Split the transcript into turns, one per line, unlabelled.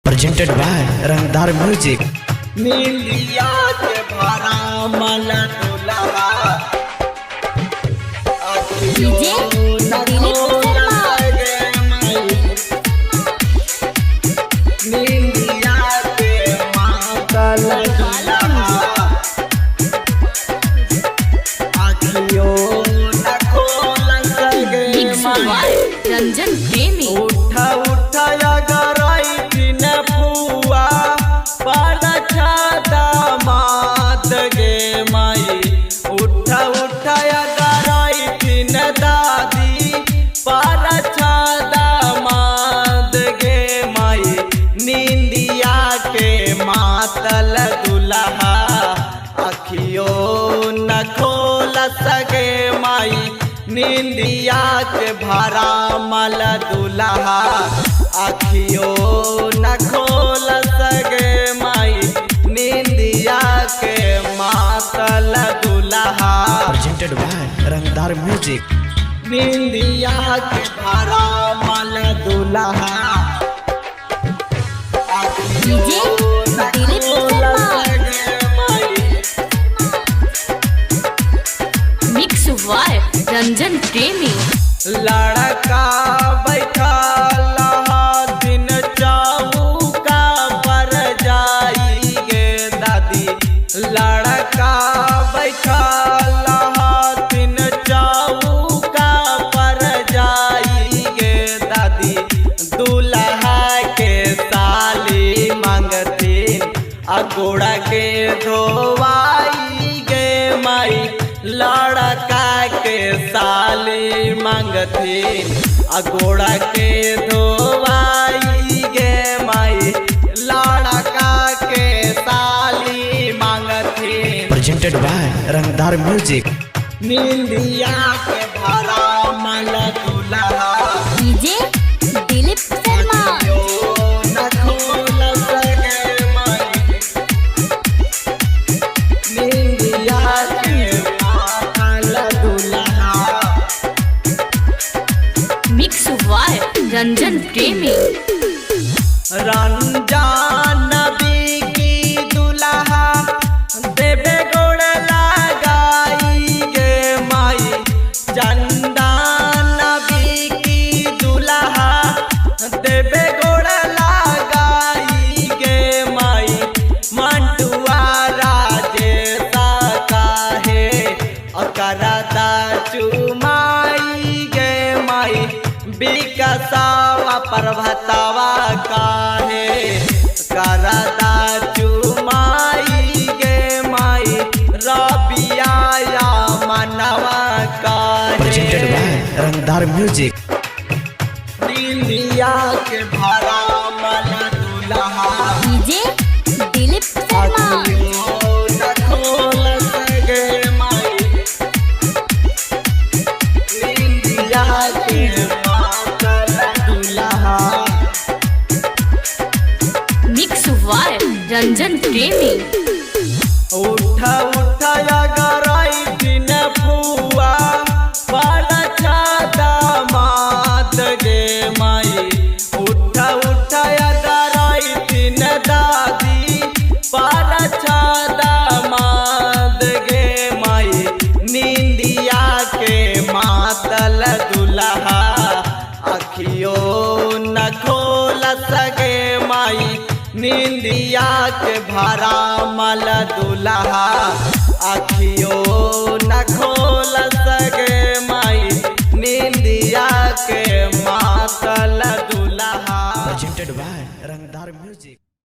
presented by रंगदार music.
Neelia के भरा मल दुल्हा
डीजे
नीलिया के मातल दुल्हा आखियों न खोल सके
रंजन प्रेमी
उठा उठा गराई दिन फुआ पर छादा मात गे माई उठा उठा गराई दिन दादी पर छादा मात गे माई नींदिया के मातल दुल्हा अखियों न खोल सके माई नींदिया के भरा मल दुल्हा अखियों न खोल सके माई नींदिया के मातल दुल्हा
presented by रंगदार म्यूजिक।
नींदिया के भरा मल दुल्हा
DJ Dilip Sharma mix by Ranjan प्रेमी
लड़का बैठा दिन चौका पर जाइए दादी लड़का बैठा दिन चौका पर जाइए दादी दूल्हा के साली मांगतीन अगोड़ा के धोवाई गे माई लड़का के साली मांगतीन अगोड़ा के धोवाई गे माई लड़का के साली मांगतीन
presented by रंगदार म्यूजिक।
नींदिया के भरा मल दुल्हा
डीजे दिलीप शर्मा
न खोल सके माई नींदिया के मातल दुल्हा
मिक्स वाय रंजन प्रेमी
रंजान की दुल्हा देवे गोड़ लगाई गे माई चंदन की दुल्हा देवे गोड़ लगाई गे माई मंटुआ राजेशा काहे करता चुमाई गे माई विकसावा पर्वतवा काहे करता चुमाई गे माई रबिया या मनवा
presented
काहे
by रंगदार म्यूजिक।
नीलिया के भरा मल दुल्हा
डीजे दिलीप शर्मा
अखियों न खोल सके माई नीलिया के मातल दुल्हा
मिक्स वाय रंजन प्रेमी
उठा उठा गराई दिन फुआ पर छादा मात गे माई उठा उठा गराई दिन दादी पर छादा मात गे माई नींदिया के मातल दुल्हा अखियों न खोल सके माई नींदिया के भरा मल दुल्हा अखियों न खोल सके माई नींदिया के मातल दुल्हा
presented by रंगदार म्यूजिक।